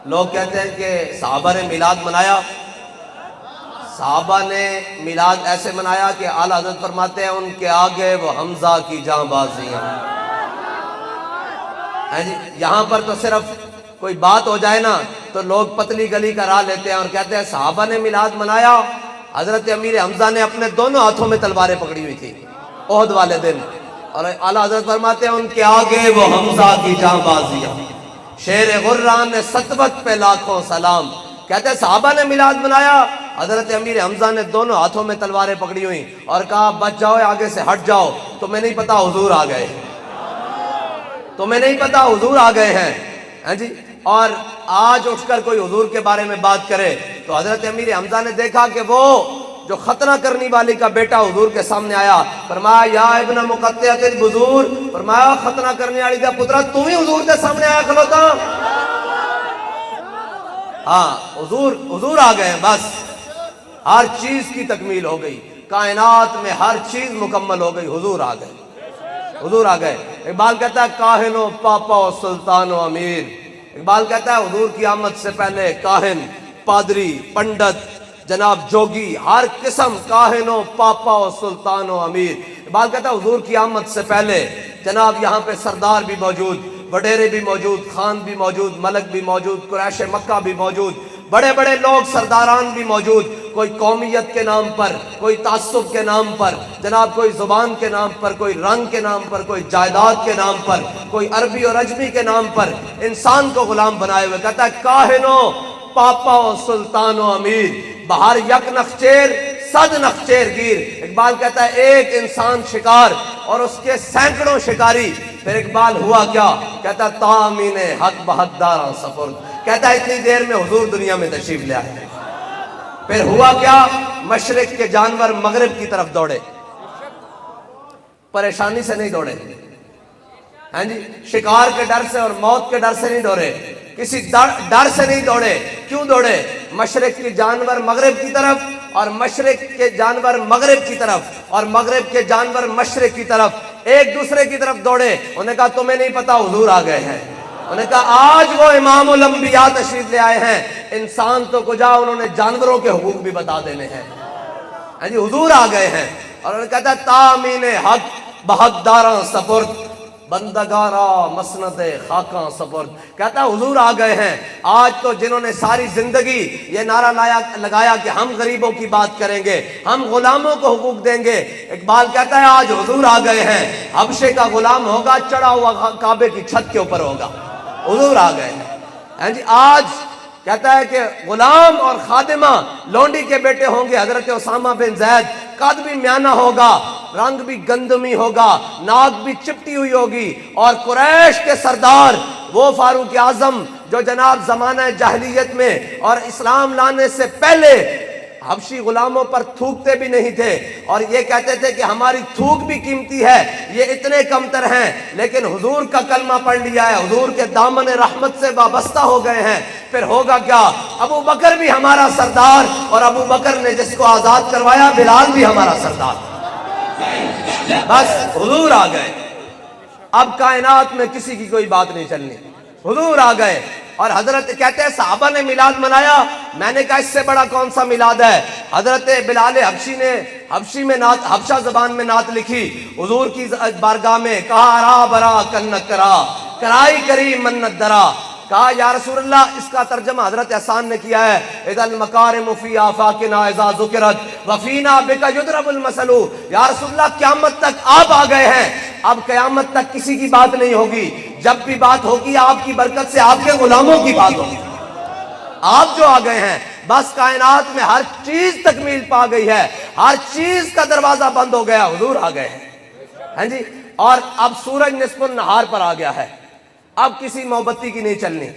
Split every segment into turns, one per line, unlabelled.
لوگ کہتے ہیں کہ صحابہ نے میلاد منایا. صحابہ نے میلاد ایسے منایا کہ اعلیٰ حضرت فرماتے ہیں ان کے آگے وہ حمزہ کی جاں بازیاں. یہاں پر تو صرف کوئی بات ہو جائے نا تو لوگ پتلی گلی کا راہ لیتے ہیں اور کہتے ہیں صحابہ نے میلاد منایا. حضرت امیر حمزہ نے اپنے دونوں ہاتھوں میں تلواریں پکڑی ہوئی تھی احد والے دن, اور اعلیٰ حضرت فرماتے ہیں ان کے آگے وہ حمزہ کی جاں بازیاں. شیر غران نے سطوت پہ لاکھوں سلام. کہتے ہیں صحابہ نے میلاد منایا, حضرت امیر حمزہ نے دونوں ہاتھوں میں تلواریں پکڑی ہوئی اور کہا بچ جاؤ, آگے سے ہٹ جاؤ, تمہیں نہیں پتا حضور آ گئے, تمہیں نہیں پتا حضور آ گئے ہیں. جی, اور آج اٹھ کر کوئی حضور کے بارے میں بات کرے تو حضرت امیر حمزہ نے دیکھا کہ وہ جو ختنہ کرنی والی کا بیٹا حضور کے سامنے آیا, فرمایا یا ابن مقطعۃ البذور, فرمایا ختنہ کرنے والی کا پترا تم ہی حضور کے سامنے آیا کھلوتا. ہاں, حضور آ گئے ہیں, بس ہر چیز کی تکمیل ہو گئی, کائنات میں ہر چیز مکمل ہو گئی, حضور آ گئے, حضور آ گئے. اقبال کہتا ہے کاہن و پاپا و سلطان و امیر. اقبال کہتا ہے حضور کی آمد سے پہلے کاہن, پادری, پنڈت, جناب جوگی, ہر قسم کاہن و پاپا و سلطان و امیر. اقبال کہتا ہے حضور کی آمد سے پہلے جناب یہاں پہ سردار بھی موجود, وڈیرے بھی موجود, خان بھی موجود, ملک بھی موجود, قریش مکہ بھی موجود, بڑے بڑے لوگ سرداران بھی موجود, کوئی قومیت کے نام پر, کوئی تعصب کے نام پر, جناب کوئی زبان کے نام پر, کوئی رنگ کے نام پر, کوئی جائیداد کے نام پر, کوئی عربی اور عجمی کے نام پر انسان کو غلام بنائے ہوئے. کہتا ہے کاہنو پاپا و سلطان و امیر, بہر یک نخچیر صد نخچیر گیر. اقبال کہتا ہے ایک انسان شکار اور اس کے سینکڑوں شکاری. پھر اقبال ہوا کیا, کہتا ہے تامین حق بہداراں سفر. کہتا ہے اتنی دیر میں حضور دنیا میں تشریف لے آئے. پھر ہوا کیا, مشرق کے جانور مغرب کی طرف دوڑے, پریشانی سے نہیں دوڑے, ہاں جی, شکار کے ڈر سے اور موت کے ڈر سے نہیں دوڑے, کسی ڈر سے نہیں دوڑے. کیوں دوڑے, مشرق کے جانور مغرب کی طرف اور مشرق کے جانور مغرب کی طرف اور مغرب کے جانور مشرق کی طرف ایک دوسرے کی طرف دوڑے. انہوں نے کہا تمہیں نہیں پتا حضور آ گئے ہیں. انہوں نے کہا آج وہ امام الانبیاء تشریف لے آئے ہیں, انسان تو کجا انہوں نے جانوروں کے حقوق بھی بتا دینے ہیں. جی, حضور آ گئے ہیں. اور انہوں نے کہا تامین حق بہداراں سپرد, بندگارا مسند خاکاں سپرد. کہتا ہے حضور آ گئے ہیں. آج تو جنہوں نے ساری زندگی یہ نعرہ لگایا کہ ہم غریبوں کی بات کریں گے, ہم غلاموں کو حقوق دیں گے, اقبال کہتا ہے آج حضور آ گئے ہیں. حبشے کا غلام ہوگا, چڑھا ہوا کعبے کی چھت کے اوپر ہوگا. حضور آ گئے ہیں. جی, آج کہتا ہے کہ غلام اور خادمہ لونڈی کے بیٹے ہوں گے. حضرت اسامہ بن زید, قد بھی میانہ ہوگا, رنگ بھی گندمی ہوگا, ناک بھی چپٹی ہوئی ہوگی, اور قریش کے سردار وہ فاروق اعظم جو جناب زمانہ جاہلیت میں اور اسلام لانے سے پہلے حبشی غلاموں پر تھوکتے بھی نہیں تھے, اور یہ کہتے تھے کہ ہماری تھوک بھی قیمتی ہے, یہ اتنے کمتر ہیں, لیکن حضور کا کلمہ پڑھ لیا ہے, حضور کے دامن رحمت سے وابستہ ہو گئے ہیں. پھر ہوگا کیا, ابو بکر بھی ہمارا سردار, اور ابو بکر نے جس کو آزاد کروایا بلال بھی ہمارا سردار. بس حضور آ گئے. اب کائنات میں کسی کی کوئی بات نہیں چلنی, حضور آ گئے. اور حضرت کہتے ہیں صحابہ نے میلاد منایا. میں نے کہا اس سے بڑا کون سا میلاد ہے. حضرت بلال حبشی نے حبشی میں نعت, حبشہ زبان میں نعت لکھی حضور کی بارگاہ میں. کہا را برا کنک کرا کرائی کری منت درا. کہا یا رسول اللہ, اس کا ترجمہ حضرت احسان نے کیا ہے, اذا المکارم فی آفاقنا اذا ذکرت وفینا بک یضرب المثل. یا رسول اللہ قیامت تک آپ آ گئے ہیں, اب قیامت تک کسی کی بات نہیں ہوگی, جب بھی بات ہوگی آپ کی برکت سے آپ کے غلاموں کی بات ہوگی. آپ جو آ گئے ہیں, بس کائنات میں ہر چیز تکمیل پا گئی ہے, ہر چیز کا دروازہ بند ہو گیا, حضور آ گئے ہیں. ہاں جی, اور اب سورج نصف النہار پر آ گیا ہے, اب کسی موم بتی کی نہیں چلنی.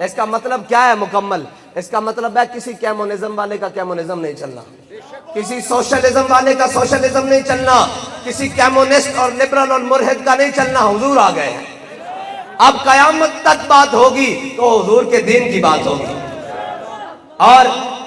اس کا مطلب کیا ہے مکمل, اس کا مطلب ہے کسی کیمونزم والے کا کیمونزم نہیں چلنا, کسی سوشلزم والے کا سوشلزم نہیں چلنا, کسی کیمونسٹ اور لبرل اور مرہد کا نہیں چلنا. حضور آ گئے ہیں. اب قیامت تک بات ہوگی تو حضور کے دین کی بات ہوگی. اور